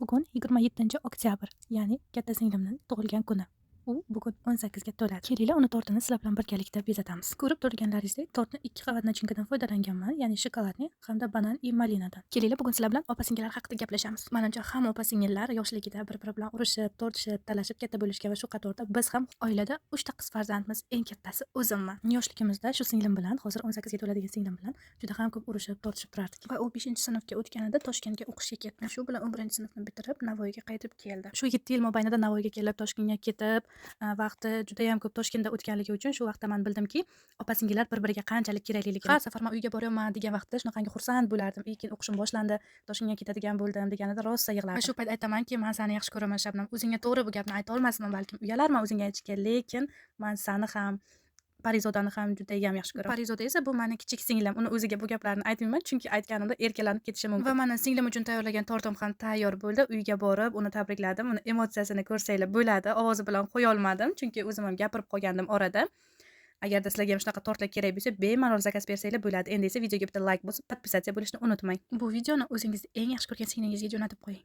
Bugun 27 oktyabr, ya'ni katta singlimning tug'ilgan kuni. U bugun 18 ga to'ladi. Kelinglar uni tortini sizlar bilan birgalikda bezatamiz. Ko'rib turganlaringizdek, tortni 2 qavat nachinkadan foydalanganman, ya'ni shokoladni hamda banan va malinadan. Kelinglar bugun sizlar bilan opa-singillar haqida gaplashamiz. Menimcha hamma opa-singillar yoshligida bir-biri bilan urushib, tortishib, talashib katta bo'lishgan va shu qatorda biz ham oilada 3 ta qiz farzandmiz. Eng kattasi o'zimman. Yoshligimizda shu singlim bilan, hozir 18 ga to'ladigan singlim bilan juda ham ko'p urushib, tortishib turardik. Va u 5-sinfga o'tganida Toshkentga o'qishga ketdi. Shu bilan u 1-sinfni bitirib Navoiyga qaytib keldi. Shu 7 yil mobaynida Navoiyga kelib, Toshkentga ketib, vaqti juda ham ko'p Toshkentda o'tganligi uchun shu vaqtda men bildimki, opa-singillar bir-biriga qanchalik kerakliligini. Har safar men uyga boryapman degan vaqtda shunaqangi xursand bo'lardim. Keyin o'qishim boshlandi, Toshkentga ketadigan bo'ldim deganida rosa yig'lardim. Va shu payt aytamanki, men seni yaxshi ko'raman Shabnam. O'zingga to'g'ri bu gapni ayta olmasman, balkim uyalarman o'zingga aytishga, lekin men seni ham Parizodani ham juda ham yaxshi ko'raman. Parizoda esa bu meni kichik singlim. Uni o'ziga bu gaplarni aytmayman, chunki aytganimda erkalanib ketishi mumkin. Va meni singlim uchun tayyorlagan tortim ham tayyor bo'ldi. Uyga borib, uni tabrikladim. Uni emotsiyasini ko'rsanglar bo'ladi. Ovozi bilan qo'ya olmadim, chunki o'zim ham gapirib qolgandim orada. Agarda sizlarga ham shunaqa tortlar kerak bo'lsa, bemalol zakaz bersanglar bo'ladi. Endi esa videoga bitta like bosib, podpisatsiya bo'lishni unutmang. Bu videoni o'zingizni eng yaxshi ko'rgan singlingizga jo'natib qo'ying.